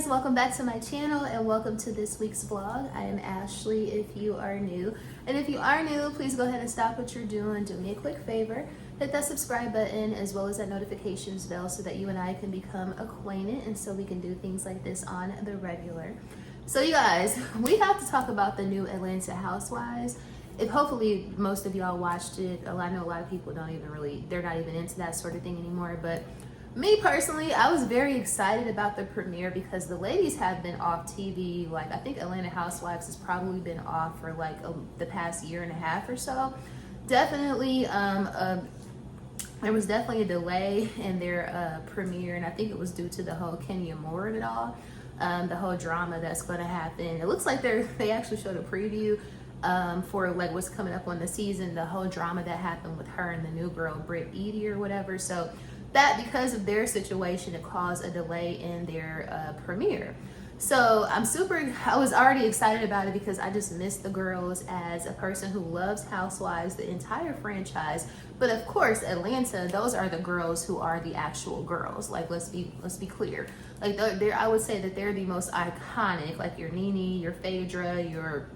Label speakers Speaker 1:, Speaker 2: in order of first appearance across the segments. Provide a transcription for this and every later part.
Speaker 1: welcome back to my channel and welcome to this week's vlog. I am Ashley if you are new, and if you are new, please go ahead and stop what you're doing, do me a quick favor, hit that subscribe button as well as that notifications bell so that you and I can become acquainted and so we can do things like this on the regular. So you guys, we have to talk about the new Atlanta Housewives. If hopefully most of y'all watched it, I know a lot of people don't even really, they're not even into that sort of thing anymore, but me personally, I was very excited about the premiere because the ladies have been off TV. Like, I think Atlanta Housewives has probably been off for like the past year and a half or so. Definitely, there was definitely a delay in their premiere, and I think it was due to the whole Kenya Moore of it all, the whole drama that's going to happen. It looks like they actually showed a preview for like what's coming up on the season, the whole drama that happened with her and the new girl Britt Edie or whatever. So that because of their situation, it caused a delay in their premiere. So I was already excited about it because I just miss the girls as a person who loves Housewives, the entire franchise. But of course, Atlanta, those are the girls who are the actual girls. Like, let's be clear. Like, I would say that they're the most iconic, like your Nene, your Phaedra, your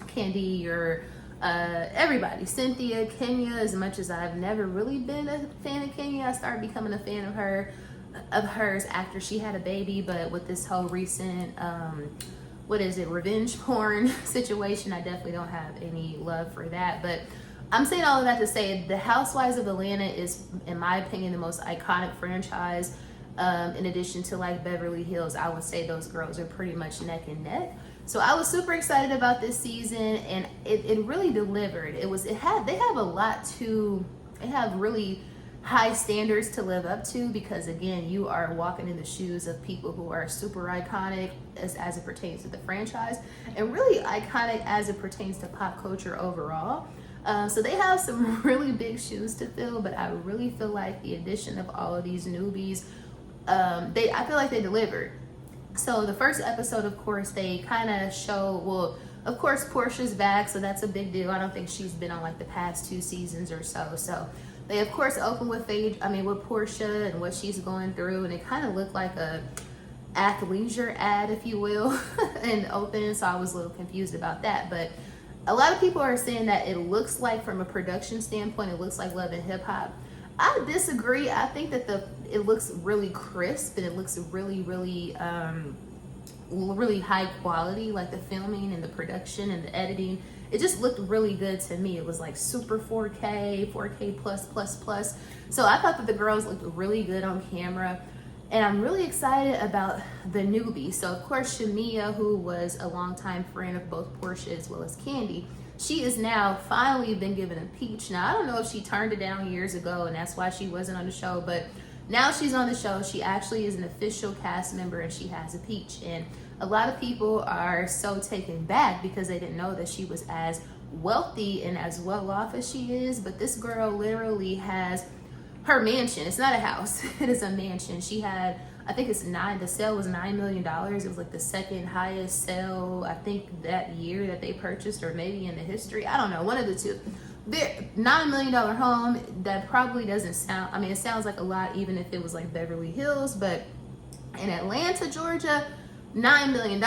Speaker 1: Candy, your everybody, Cynthia, Kenya. As much as I've never really been a fan of Kenya, I started becoming a fan of hers after she had a baby. But with this whole recent revenge porn situation, I definitely don't have any love for that. But I'm saying all of that to say the Housewives of Atlanta is, in my opinion, the most iconic franchise. In addition to like Beverly Hills, I would say those girls are pretty much neck and neck. So I was super excited about this season, and it really delivered. They have really high standards to live up to because, again, you are walking in the shoes of people who are super iconic as it pertains to the franchise, and really iconic as it pertains to pop culture overall. So they have some really big shoes to fill, but I really feel like the addition of all of these newbies, I feel like they delivered. So the first episode, of course, they kind of show, well, of course, Portia's back, so that's a big deal. I don't think she's been on like the past 2 seasons or so. So they, of course, open with Portia and what she's going through, and it kind of looked like a athleisure ad, if you will, and open. So I was a little confused about that, but a lot of people are saying that it looks like, from a production standpoint, it looks like Love and Hip Hop. I disagree. I think that it looks really crisp and it looks really, really, really high quality. Like the filming and the production and the editing, it just looked really good to me. It was like super 4K plus. So I thought that the girls looked really good on camera, and I'm really excited about the newbie. So of course, Shamia, who was a longtime friend of both Portia as well as Candy, she is now finally been given a peach. Now, I don't know if she turned it down years ago and that's why she wasn't on the show, but now she's on the show. She actually is an official cast member and she has a peach. And a lot of people are so taken back because they didn't know that she was as wealthy and as well off as she is. But this girl literally has her mansion. It's not a house, it is a mansion. She had, I think the sale was $9 million. It was like the second highest sale, I think, that year that they purchased, or maybe in the history. I don't know, one of the two. $9 million home, that probably doesn't sound, it sounds like a lot even if it was like Beverly Hills, but in Atlanta, Georgia, $9 million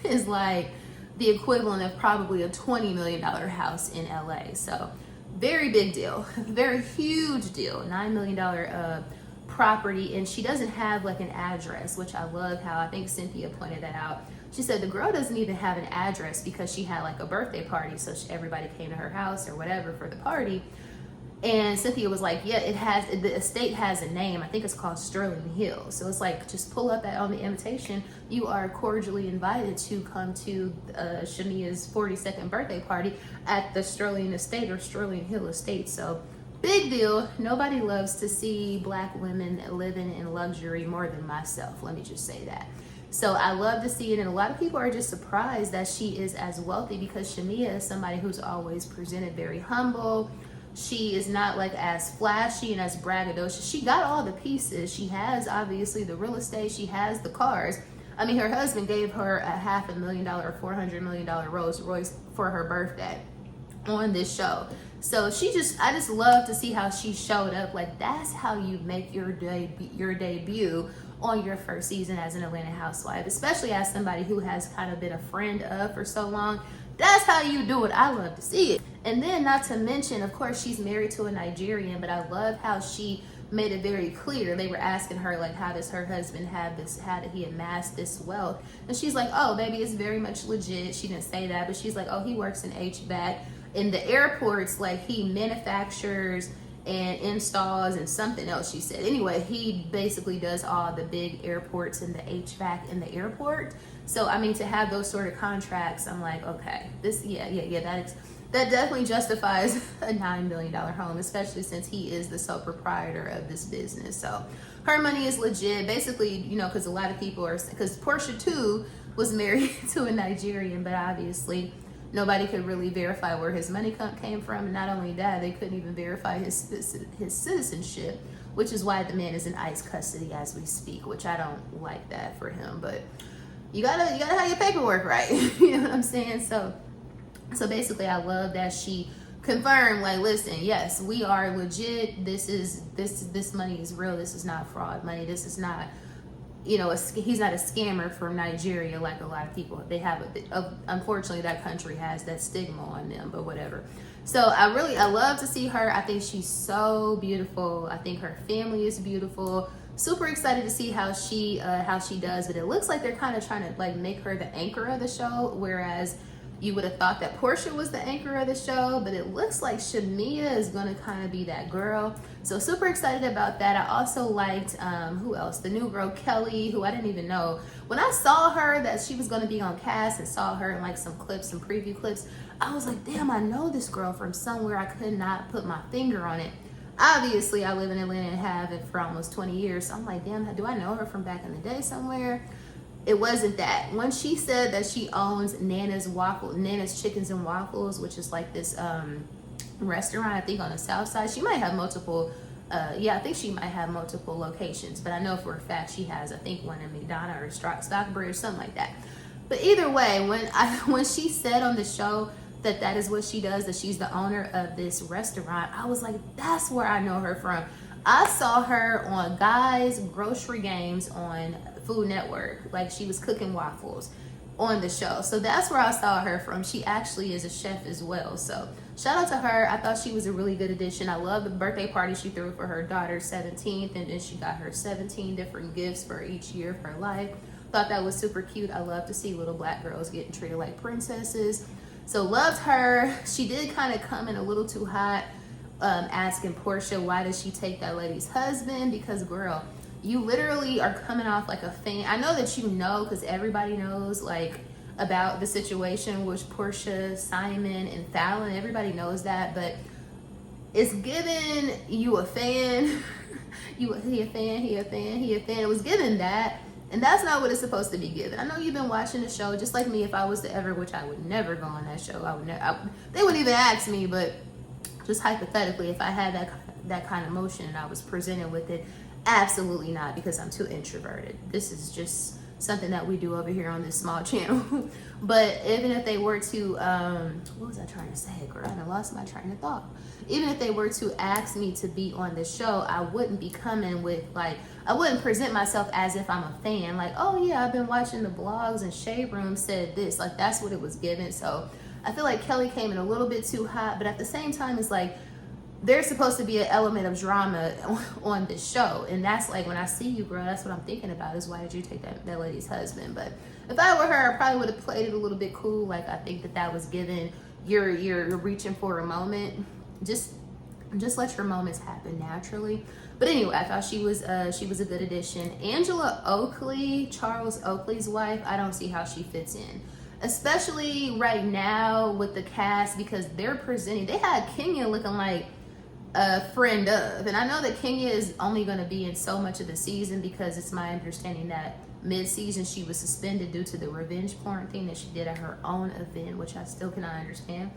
Speaker 1: is like the equivalent of probably a $20 million house in LA. So very big deal, very huge deal, $9 million property. And she doesn't have like an address, which I love how I think Cynthia pointed that out. She said the girl doesn't even have an address because she had like a birthday party, so everybody came to her house or whatever for the party. And Cynthia was like, yeah, the estate has a name. I think it's called Sterling Hill. So it's like, just pull up on the invitation. You are cordially invited to come to Shamia's 42nd birthday party at the Sterling Estate or Sterling Hill Estate. So big deal. Nobody loves to see Black women living in luxury more than myself. Let me just say that. So I love to see it, and a lot of people are just surprised that she is as wealthy because Shamia is somebody who's always presented very humble. She is not like as flashy and as braggadocious. She got all the pieces. She has obviously the real estate. She has the cars. Her husband gave her a $500,000 or $400 million Rolls Royce for her birthday on this show. So I just love to see how she showed up. Like, that's how you make your debut on your first season as an Atlanta housewife, especially as somebody who has kind of been a friend of for so long. That's how you do it. I love to see it. And then not to mention, of course, she's married to a Nigerian, but I love how she made it very clear. They were asking her, like, how does her husband have this, how did he amass this wealth? And she's like, oh, baby, it's very much legit. She didn't say that, but she's like, oh, he works in HVAC. In the airports, like, he manufactures and installs and something else she said. Anyway, he basically does all the big airports and the HVAC in the airport. So, I mean, to have those sort of contracts, I'm like, okay, this, that definitely justifies a $9 million home, especially since he is the sole proprietor of this business. So her money is legit. Basically, you know, because a lot of people are, because Portia too was married to a Nigerian, but obviously nobody could really verify where his money came from. And not only that, they couldn't even verify his citizenship, which is why the man is in ICE custody as we speak, which I don't like that for him. But you gotta have your paperwork right. You know what I'm saying? So basically, I love that she confirmed, like, listen, yes, we are legit. This money is real. This is not fraud money. This is not, you know, he's not a scammer from Nigeria like a lot of people. They have, unfortunately, that country has that stigma on them, but whatever. So I love to see her. I think she's so beautiful. I think her family is beautiful. Super excited to see how she does. But it looks like they're kind of trying to, like, make her the anchor of the show, whereas you would have thought that Portia was the anchor of the show, but it looks like Shamia is gonna kind of be that girl. So super excited about that. I also liked, who else? The new girl, Kelly, who I didn't even know. When I saw her that she was gonna be on cast and saw her in like some clips, some preview clips, I was like, damn, I know this girl from somewhere. I could not put my finger on it. Obviously, I live in Atlanta and have it for almost 20 years. So I'm like, damn, do I know her from back in the day somewhere? It wasn't that. When she said that she owns Nana's Chickens and Waffles, which is like this restaurant, I think on the south side, she might have multiple, I think she might have multiple locations, but I know for a fact she has, I think, one in McDonough or Stockbridge, something like that. But either way, when she said on the show that is what she does, that she's the owner of this restaurant, I was like, that's where I know her from. I saw her on Guys Grocery Games on Food Network, like she was cooking waffles on the show. So that's where I saw her from. She actually is a chef as well. So shout out to her. I thought she was a really good addition. I love the birthday party she threw for her daughter's 17th, and then she got her 17 different gifts for each year of her life. Thought that was super cute. I love to see little black girls getting treated like princesses. So loved her. She did kind of come in a little too hot, asking Portia, why does she take that lady's husband? Because, girl, you literally are coming off like a fan. I know that you know, because everybody knows, like, about the situation with Portia, Simon, and Fallon. Everybody knows that, but it's given you a fan. He a fan. It was given that, and that's not what it's supposed to be given. I know you've been watching the show, just like me. If I was to ever, which I would never go on that show, they wouldn't even ask me, but just hypothetically, if I had that kind of emotion and I was presented with it, absolutely not, because I'm too introverted. This is just something that we do over here on this small channel. But even if they were to, what was I trying to say, girl? I lost my train of thought. Even if they were to ask me to be on the show, I wouldn't be coming with, like, I wouldn't present myself as if I'm a fan. Like, oh yeah, I've been watching the blogs and Shade Room said this. Like, that's what it was given. So I feel like Kelly came in a little bit too hot, but at the same time, it's like, there's supposed to be an element of drama on this show. And that's like, when I see you, girl, that's what I'm thinking about, is why did you take that lady's husband? But if I were her, I probably would have played it a little bit cool. Like, I think that was given, you're reaching for a moment. Just let your moments happen naturally. But anyway, I thought she was a good addition. Angela Oakley, Charles Oakley's wife, I don't see how she fits in, especially right now with the cast, because they're presenting, they had Kenya looking like a friend of, and I know that Kenya is only going to be in so much of the season, because it's my understanding that mid-season she was suspended due to the revenge porn thing that she did at her own event, which I still cannot understand.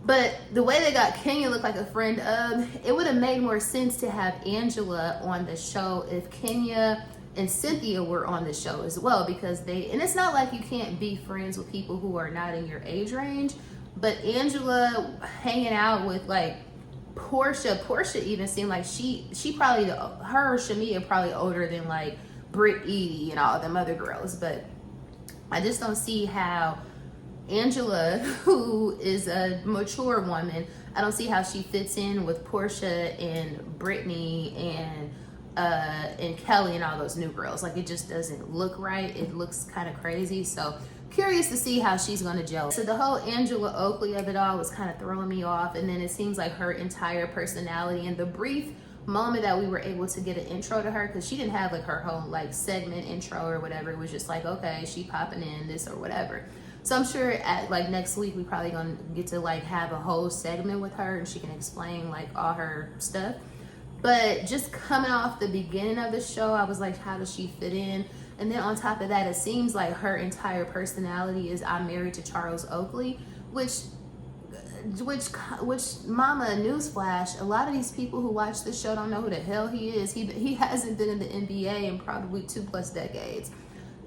Speaker 1: But the way they got Kenya look like a friend of, it would have made more sense to have Angela on the show if Kenya and Cynthia were on the show as well, because and it's not like you can't be friends with people who are not in your age range, but Angela hanging out with, like, Portia even seemed like she probably, her Shamia probably older than, like, Britt Edie and all them other girls. But I just don't see how Angela, who is a mature woman, I don't see how she fits in with Portia and Brittany and Kelly and all those new girls. Like, it just doesn't look right. It looks kind of crazy. So curious to see how she's going to gel. So the whole Angela Oakley of it all was kind of throwing me off. And then it seems like her entire personality and the brief moment that we were able to get an intro to her, because she didn't have like her whole like segment intro or whatever. It was just like, okay, she popping in this or whatever. So I'm sure at like next week we probably gonna get to like have a whole segment with her and she can explain like all her stuff. But just coming off the beginning of the show, I was like, how does she fit in? And then on top of that, it seems like her entire personality is I'm married to Charles Oakley, which mama, newsflash, a lot of these people who watch this show don't know who the hell he is. He hasn't been in the NBA in probably 2+ decades.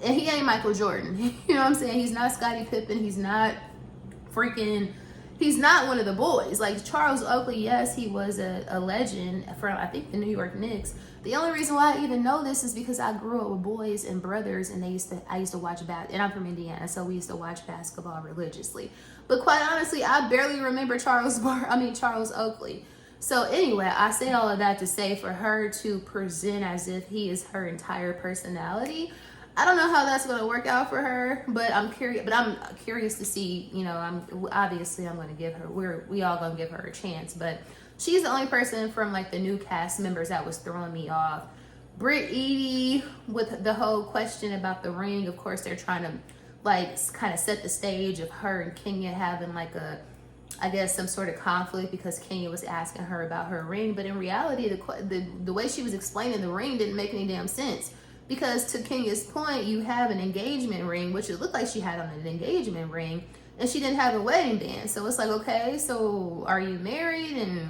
Speaker 1: And he ain't Michael Jordan. You know what I'm saying? He's not Scottie Pippen. He's not one of the boys. Like Charles Oakley, yes, he was a legend from, I think, the New York Knicks. The only reason why I even know this is because I grew up with boys and brothers, and I used to watch and I'm from Indiana, so we used to watch basketball religiously. But quite honestly, I barely remember Charles Oakley. So anyway, I say all of that to say, for her to present as if he is her entire personality, I don't know how that's going to work out for her, but I'm curious to see, you know, I'm going to give her, we all going to give her a chance, but she's the only person from like the new cast members that was throwing me off. Britt Edie, with the whole question about the ring, of course they're trying to like kind of set the stage of her and Kenya having like I guess some sort of conflict because Kenya was asking her about her ring, but in reality the way she was explaining the ring didn't make any damn sense. Because to Kenya's point, you have an engagement ring, which it looked like she had on an engagement ring, and she didn't have a wedding band. So it's like, okay, so are you married? And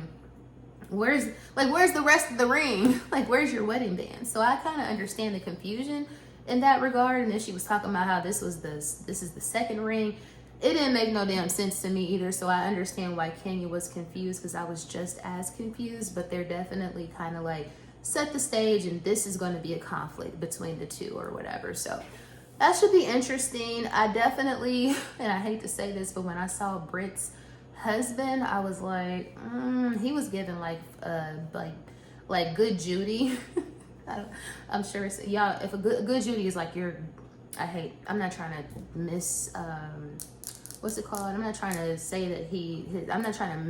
Speaker 1: where's the rest of the ring? Like, where's your wedding band? So I kind of understand the confusion in that regard. And then she was talking about how this is the second ring. It didn't make no damn sense to me either. So I understand why Kenya was confused, because I was just as confused. But they're definitely kind of like set the stage, and this is going to be a conflict between the two or whatever. So that should be interesting. I definitely, and I hate to say this, but when I saw Britt's husband, I was like, he was giving like Good Judy. I'm sure it's, y'all, if a good Judy is like I'm not trying to what's it called? I'm not trying to say that I'm not trying to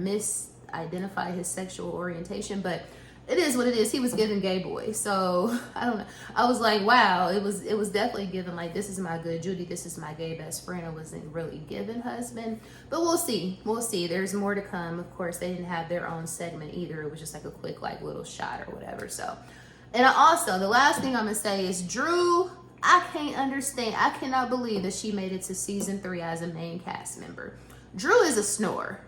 Speaker 1: misidentify his sexual orientation, but it is what it is. He was giving gay boy. So I don't know. I was like, wow, it was definitely given like, this is my good Judy, this is my gay best friend. It wasn't really given husband, but we'll see. There's more to come. Of course, they didn't have their own segment either. It was just like a quick like little shot or whatever. So, and also the last thing I'm gonna say is Drew. I can't understand. I cannot believe that she made it to season 3 as a main cast member. Drew is a snore.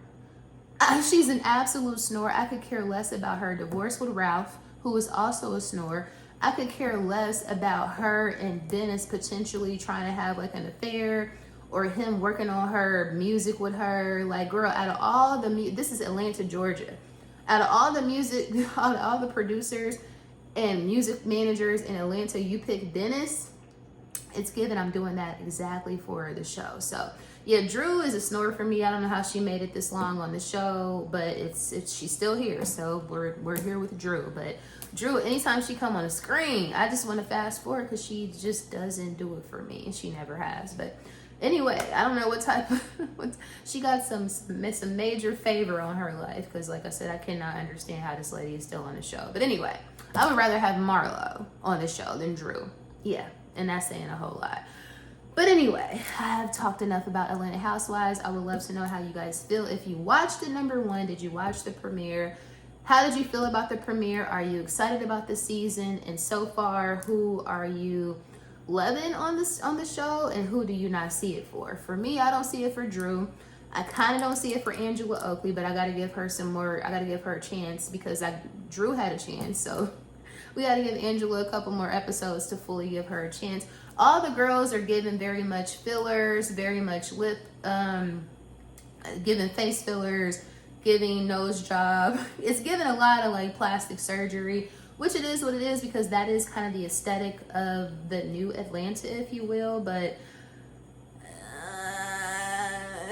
Speaker 1: She's an absolute snore. I could care less about her divorce with Ralph, who is also a snore. I could care less about her and Dennis potentially trying to have like an affair, or him working on her music with her. Like, girl, out of all this is Atlanta, Georgia. Out of all the producers and music managers in Atlanta, you pick Dennis. It's given I'm doing that exactly for the show. So yeah, Drew is a snore for me. I don't know how she made it this long on the show, but she's still here. So we're here with Drew. But Drew, anytime she come on the screen, I just want to fast forward because she just doesn't do it for me, and she never has. But anyway, I don't know what type of she got some major favor on her life, because like I said, I cannot understand how this lady is still on the show. But anyway, I would rather have Marlo on the show than Drew. Yeah, and that's saying a whole lot. But anyway, I have talked enough about Atlanta Housewives. I would love to know how you guys feel. If you watched it, number one, did you watch the premiere? How did you feel about the premiere? Are you excited about the season? And so far, who are you loving on the show, and who do you not see it for? For me, I don't see it for Drew. I kind of don't see it for Angela Oakley, but I got to give her a chance, because Drew had a chance. So we got to give Angela a couple more episodes to fully give her a chance. All the girls are given very much fillers, very much giving face fillers, giving nose job. It's given a lot of like plastic surgery, which it is what it is, because that is kind of the aesthetic of the new Atlanta, if you will. But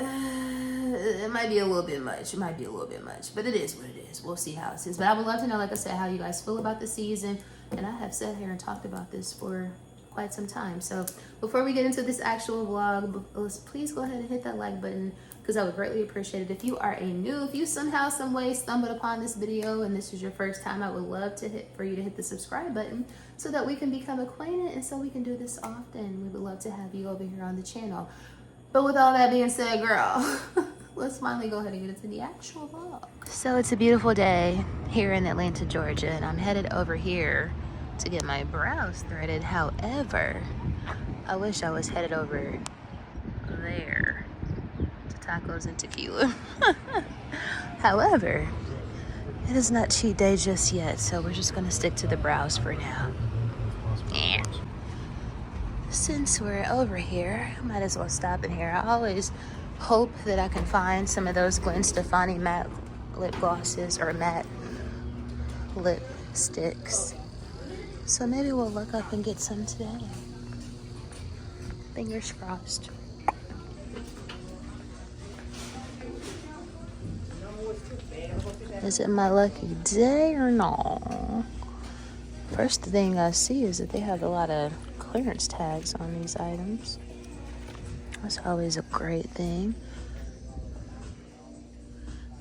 Speaker 1: it might be a little bit much. It might be a little bit much, but it is what it is. We'll see how it is. But I would love to know, like I said, how you guys feel about the season. And I have sat here and talked about this for quite some time. So before we get into this actual vlog, please go ahead and hit that like button, because I would greatly appreciate it. If you are if you somehow, some way stumbled upon this video and this is your first time, I would love for you to hit the subscribe button so that we can become acquainted and so we can do this often. We would love to have you over here on the channel. But with all that being said, girl, let's finally go ahead and get into the actual vlog. So it's a beautiful day here in Atlanta, Georgia, and I'm headed over here to get my brows threaded. However, I wish I was headed over there to tacos and tequila. However, it is not cheat day just yet, so we're just gonna stick to the brows for now. Yeah. Since we're over here, I might as well stop in here. I always hope that I can find some of those Gwen Stefani matte lip glosses or matte lipsticks. So maybe we'll look up and get some today. Fingers crossed. Is it my lucky day or no? First thing I see is that they have a lot of clearance tags on these items. That's always a great thing.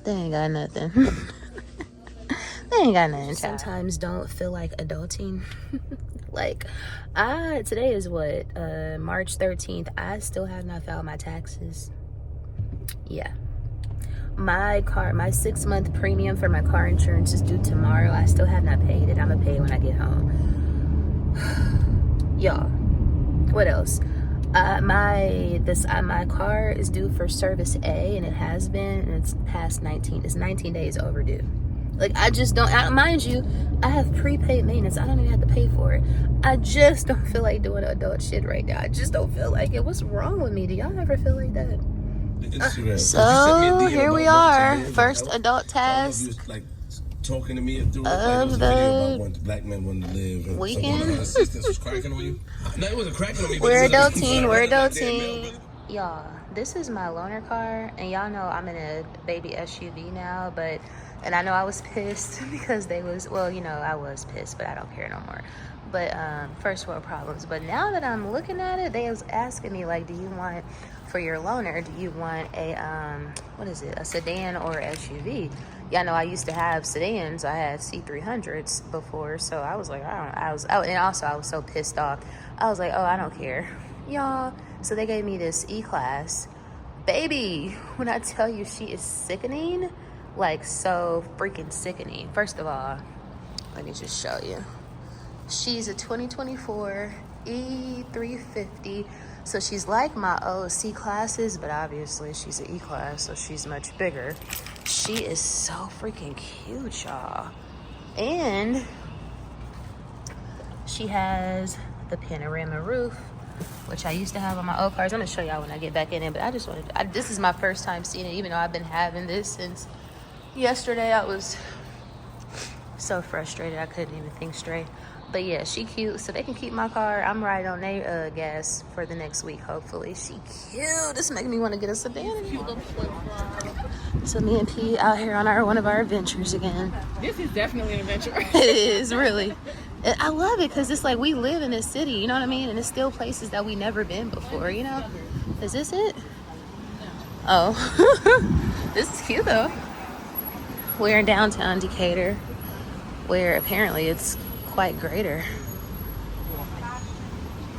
Speaker 1: They ain't got nothing. They ain't got nothing. Sometimes don't feel like adulting. Like, today is what, March 13th. I still have not filed my taxes. Yeah. My 6-month premium for my car insurance is due tomorrow. I still have not paid it. I'm gonna pay it when I get home. Y'all, what else? My car is due for service A, and it has been, and it's past 19 days overdue. Like, I just don't, mind you, I have prepaid maintenance. I don't even have to pay for it. I just don't feel like doing adult shit right now. I just don't feel like it. What's wrong with me? Do y'all ever feel like that? So here we are, first adult task
Speaker 2: talking to me through
Speaker 1: of the
Speaker 2: black men wanted to live.
Speaker 1: weekend.
Speaker 2: Was cracking on you? No, it wasn't cracking on me.
Speaker 1: We're adulting. Y'all, this is my loaner car, and y'all know I'm in a baby SUV now, and I know I was pissed because I was pissed, but I don't care no more. But first world problems. But now that I'm looking at it, they was asking me, like, do you want, for your loaner, do you want a a sedan or SUV? Y'all know I used to have sedans. I had C300s before, so I was like, and also I was so pissed off. I was like, oh, I don't care, y'all. So they gave me this E-Class. Baby, when I tell you she is sickening, like, so freaking sickening. First of all, let me just show you. She's a 2024 E350. So she's like my old C classes, but obviously she's an E-Class, so she's much bigger. She is so freaking cute, y'all. And she has the panorama roof, which I used to have on my old cars. I'm gonna show y'all when I get back in it, but this is my first time seeing it, even though I've been having this since yesterday. I was so frustrated I couldn't even think straight. But yeah, she cute, so they can keep my car. I'm riding on their gas for the next week, hopefully. She cute. This is making me want to get a sedan. So me and P out here on one of our adventures again.
Speaker 3: This is definitely an adventure.
Speaker 1: It is, really. I love it because it's like we live in this city, you know what I mean? And it's still places that we never been before, you know? Is this it? Oh. This is cute, though. We're in downtown Decatur, where apparently it's quite greater.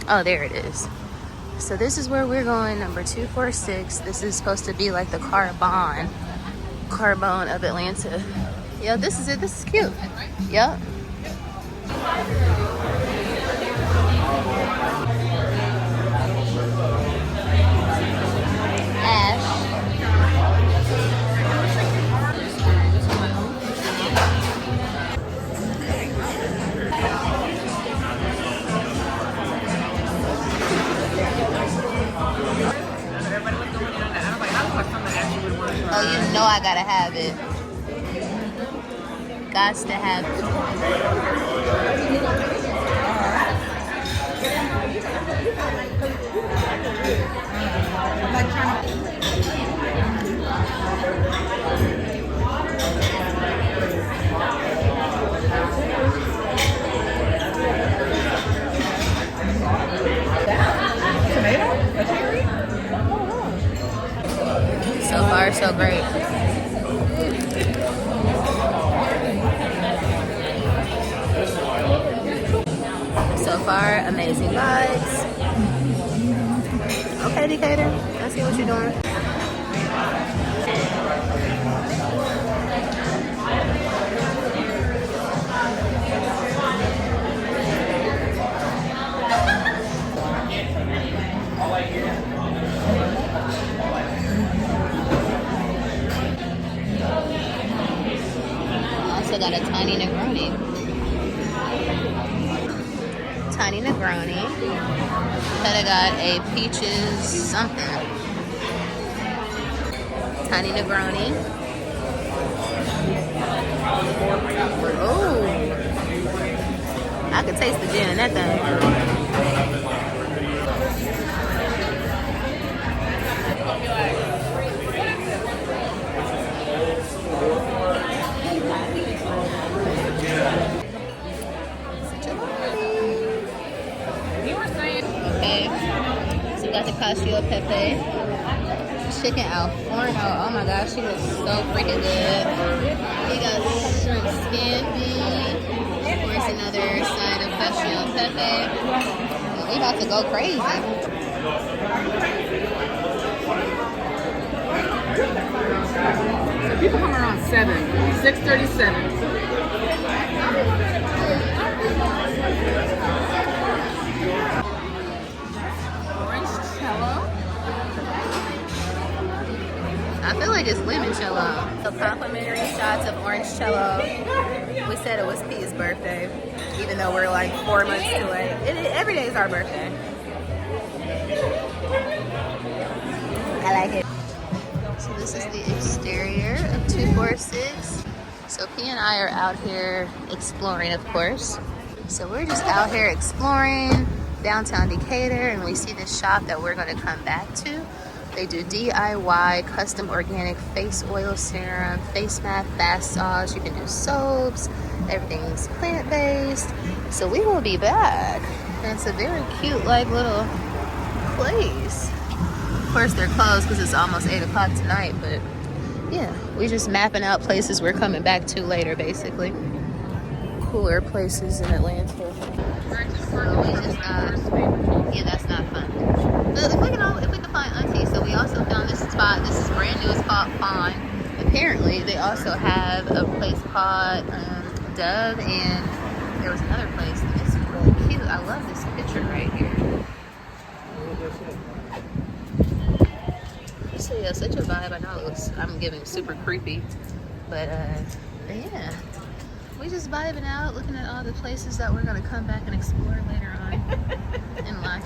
Speaker 1: Oh, there it is. So this is where we're going, number 246. This is supposed to be like the Carbone of Atlanta. Yeah, this is it. This is cute. Yep. Oh, you know I gotta have it. Gots to have it. So far, so great. So far, amazing vibes. Okay, Decatur, I see what you're doing. Also got a tiny Negroni. Tiny Negroni. Coulda got a peaches something. Tiny Negroni. Oh, I could taste the gin in that thing. Got the cacio pepe, chicken alforno. Oh my gosh, she looks so freaking good. We got shrimp scampi. Of course, another side of cacio pepe. We about to go crazy.
Speaker 3: So people come around 6:37.
Speaker 1: I feel like it's limoncello. So complimentary shots of orangecello. We said it was P's birthday, even though we're like 4 months too late. Every day is our birthday. I like it. So this is the exterior of 246. So P and I are out here exploring, of course. So we're just out here exploring downtown Decatur, and we see this shop that we're going to come back to. They do DIY custom organic face oil serum, face mask, bath salts. You can do soaps. Everything's plant-based. So we will be back. And it's a very cute, like, little place. Of course, they're closed because it's almost 8 o'clock tonight. But yeah, we're just mapping out places we're coming back to later, basically. Cooler places in Atlanta. So we just, yeah, that's not fun. If we can find Auntie, so we also found this spot. This is brand new. It's called Fawn. Apparently, they also have a place called Dove, and there was another place. It's really cute. I love this picture right here. So yeah, such a vibe. I know I'm giving super creepy, but yeah, we just vibing out, looking at all the places that we're gonna come back and explore later on in life.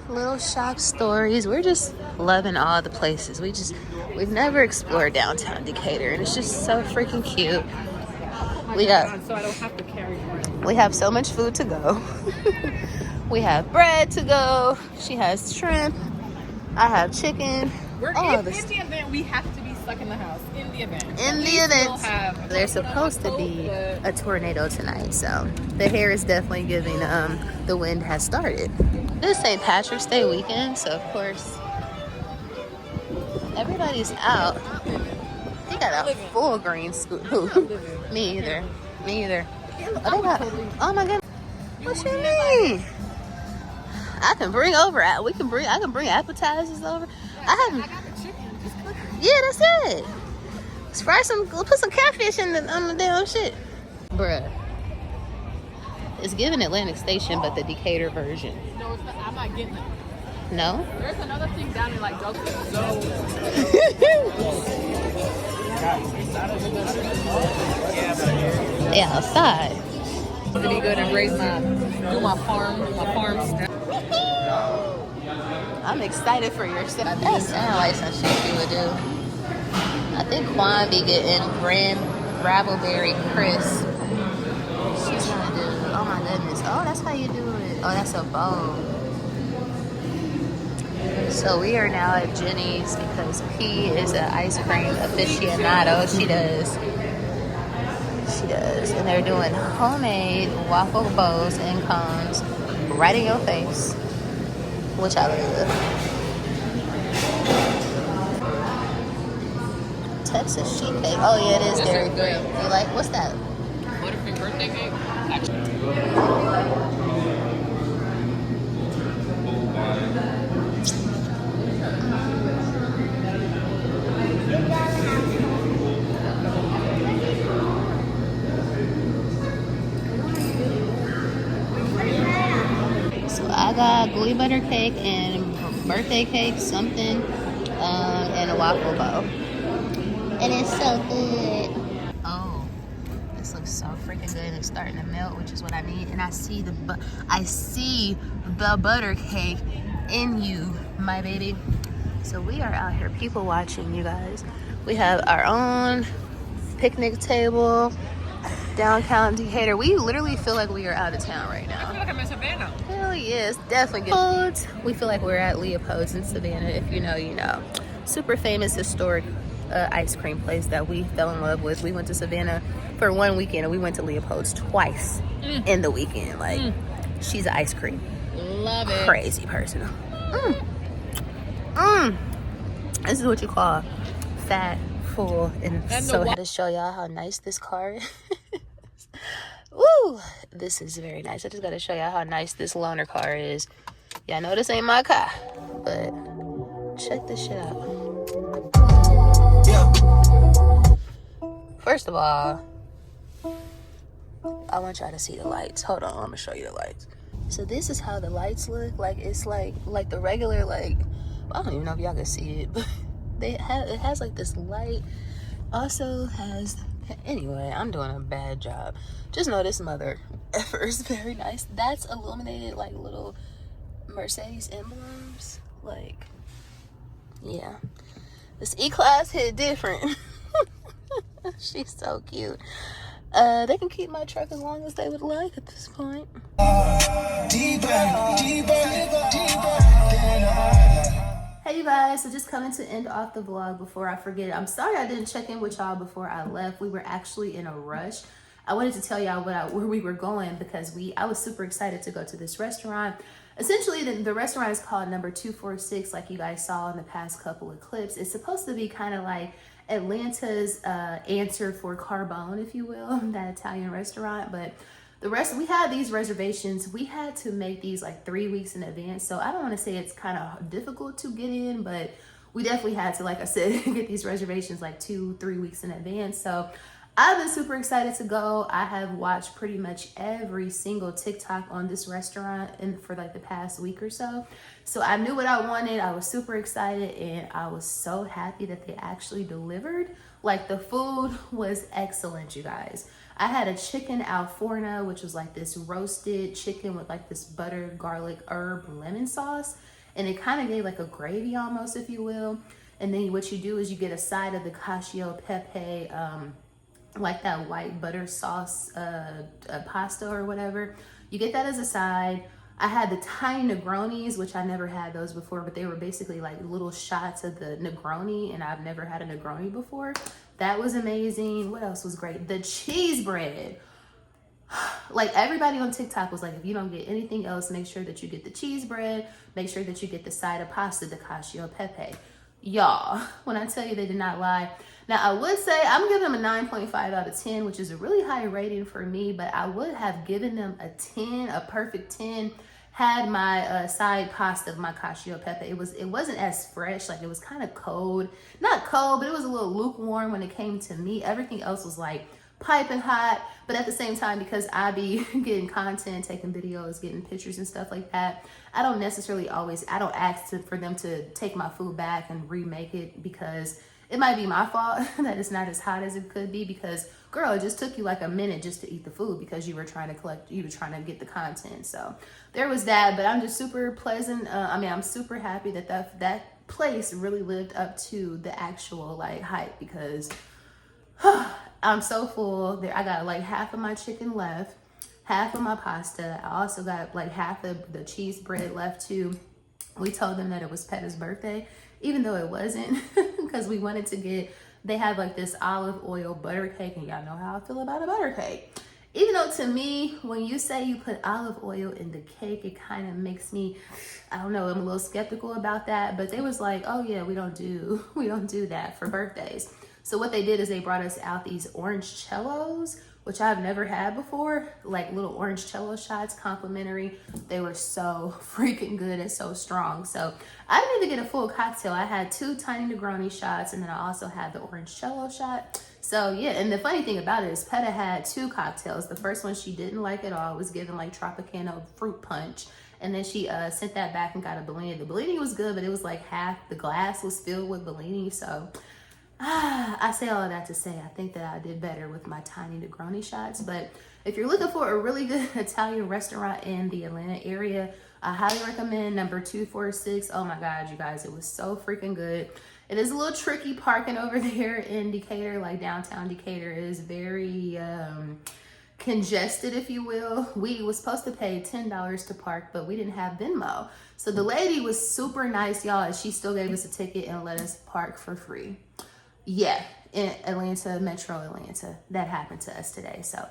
Speaker 1: Little shop stories. We're just loving all the places. We've never explored downtown Decatur, and it's just so freaking cute. So I don't have to carry bread. We have so much food to go. We have bread to go. She has shrimp. I have chicken.
Speaker 3: In the event we have to be stuck in the house. In the event.
Speaker 1: There's supposed to be a tornado tonight, so the hair is definitely giving the wind has started. This is St. Patrick's Day weekend, so of course everybody's out. They got a full green scoop. Me either. Oh my goodness. What you mean? I can bring appetizers over. I got the chicken. Just cook it. Yeah, that's it. Let's fry put some catfish on the damn shit. Bruh. It's given Atlantic Station, but the Decatur version.
Speaker 3: No, it's not. I'm not getting it.
Speaker 1: No?
Speaker 3: There's another thing down in like Joseph.
Speaker 1: Yeah, outside.
Speaker 3: To be good and raise my farm stuff.
Speaker 1: I'm excited for your stuff. That sounds like some shit you would do. I think Quan be getting Ravelberry Crisp. She's gonna do, oh my goodness. Oh, that's how you do it. Oh, that's a bow. So we are now at Jenny's because P is an ice cream aficionado. She does. And they're doing homemade waffle bows and cones right in your face, which I love. Texas sheet cake. Oh yeah, it is Dairy Queen. You like, what's that?
Speaker 3: Buttercream birthday cake.
Speaker 1: So I got gooey butter cake and birthday cake, something, and a waffle bow. And it's so good. Oh, this looks so freaking good. It's starting to melt, which is what I need. And I see the butter cake in you, my baby. So we are out here people watching, you guys. We have our own picnic table, downtown Decatur. We literally feel like we are out of town right now.
Speaker 3: I feel like I'm in Savannah.
Speaker 1: Hell yes, definitely good. We feel like we're at Leopold's in Savannah. If you know, you know. Super famous, historic ice cream place that we fell in love with. We went to Savannah for one weekend and we went to Leopold's twice in the weekend. Like, she's an ice cream.
Speaker 3: Love it.
Speaker 1: Crazy person. This is what you call fat, full, and so I had to show y'all how nice this car is. Woo! This is very nice. I just gotta show y'all how nice this loaner car is. Yeah, I know this ain't my car, but check this shit out. First of all, I want y'all to see the lights. Hold on, I'm gonna show you the lights. So this is how the lights look. Like, it's like the regular, like, I don't even know if y'all can see it, but it has like this light. Also has, anyway, I'm doing a bad job. Just know this mother effer is very nice. That's illuminated like little Mercedes emblems. Like, yeah, this E-Class hit different. She's so cute. They can keep my truck as long as they would like at this point. Hey you guys, so just coming to end off the vlog before I forget. I'm sorry I didn't check in with y'all before I left. We were actually in a rush. I wanted to tell y'all where we were going because I was super excited to go to this restaurant. Essentially, the restaurant is called Number 246, like you guys saw in the past couple of clips. It's supposed to be kind of like Atlanta's answer for Carbone, if you will, that Italian restaurant. But we had these reservations. We had to make these like 3 weeks in advance. So I don't want to say it's kind of difficult to get in, but we definitely had to, like I said, get these reservations like 2-3 weeks in advance. So I've been super excited to go. I have watched pretty much every single TikTok on this restaurant for like the past week or so. So I knew what I wanted. I was super excited and I was so happy that they actually delivered. Like, the food was excellent, you guys. I had a chicken al forno, which was like this roasted chicken with like this butter, garlic, herb, lemon sauce. And it kind of gave like a gravy almost, if you will. And then what you do is you get a side of the cacio pepe, like that white butter sauce pasta or whatever. You get that as a side. I had the tiny Negronis, which I never had those before, but they were basically like little shots of the Negroni, and I've never had a Negroni before. That was amazing. What else was great? The cheese bread. Like, everybody on TikTok was like, if you don't get anything else, make sure that you get the cheese bread. Make sure that you get the side of pasta, the cacio pepe. Y'all, when I tell you, they did not lie. Now, I would say I'm giving them a 9.5 out of 10, which is a really high rating for me, but I would have given them a 10, a perfect 10, had my side pasta of my cacio pepe. It wasn't as fresh, like it was kind of cold. Not cold, but it was a little lukewarm when it came to me. Everything else was like piping hot, but at the same time, because I be getting content, taking videos, getting pictures and stuff like that, I don't necessarily I don't ask for them to take my food back and remake it, because it might be my fault that it's not as hot as it could be, because girl, it just took you like a minute just to eat the food because you were trying to get the content. So there was that, but I'm just super pleasant. I'm super happy that place really lived up to the actual like hype, because I'm so full there. I got like half of my chicken left. half of my pasta. I also got like half of the cheese bread left too. We told them that it was Petta's birthday, even though it wasn't, because we wanted to get, they have like this olive oil butter cake, and y'all know how I feel about a butter cake. Even though to me, when you say you put olive oil in the cake, it kind of makes me, I don't know, I'm a little skeptical about that. But they was like, oh yeah, we don't do that for birthdays. So what they did is they brought us out these orange cellos, which I've never had before, like little orange cello shots, complimentary. They were so freaking good and so strong. So I didn't even get a full cocktail. I had 2 tiny Negroni shots, and then I also had the orange cello shot. So yeah, and the funny thing about it is Petta had 2 cocktails. The first one she didn't like at all. It was given like Tropicana fruit punch. And then she sent that back and got a Bellini. The Bellini was good, but it was like half the glass was filled with Bellini. So I say all of that to say I think that I did better with my tiny Negroni shots. But if you're looking for a really good Italian restaurant in the Atlanta area, I highly recommend number 246. Oh my God, you guys, it was so freaking good. It is a little tricky parking over there in Decatur, like downtown Decatur is very congested, if you will. We was supposed to pay $10 to park, but we didn't have Venmo. So the lady was super nice, y'all, and she still gave us a ticket and let us park for free. Yeah, in Atlanta, Metro Atlanta. That happened to us today. So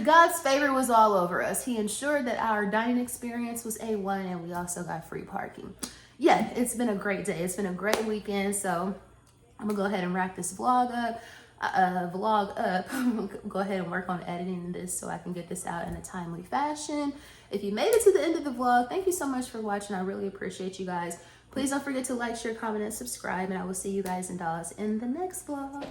Speaker 1: God's favor was all over us. He ensured that our dining experience was A1, and we also got free parking. Yeah, it's been a great day. It's been a great weekend. So I'm gonna go ahead and wrap this vlog up. Go ahead and work on editing this so I can get this out in a timely fashion. If you made it to the end of the vlog, thank you so much for watching. I really appreciate you guys. Please don't forget to like, share, comment, and subscribe, and I will see you guys in Dallas in the next vlog.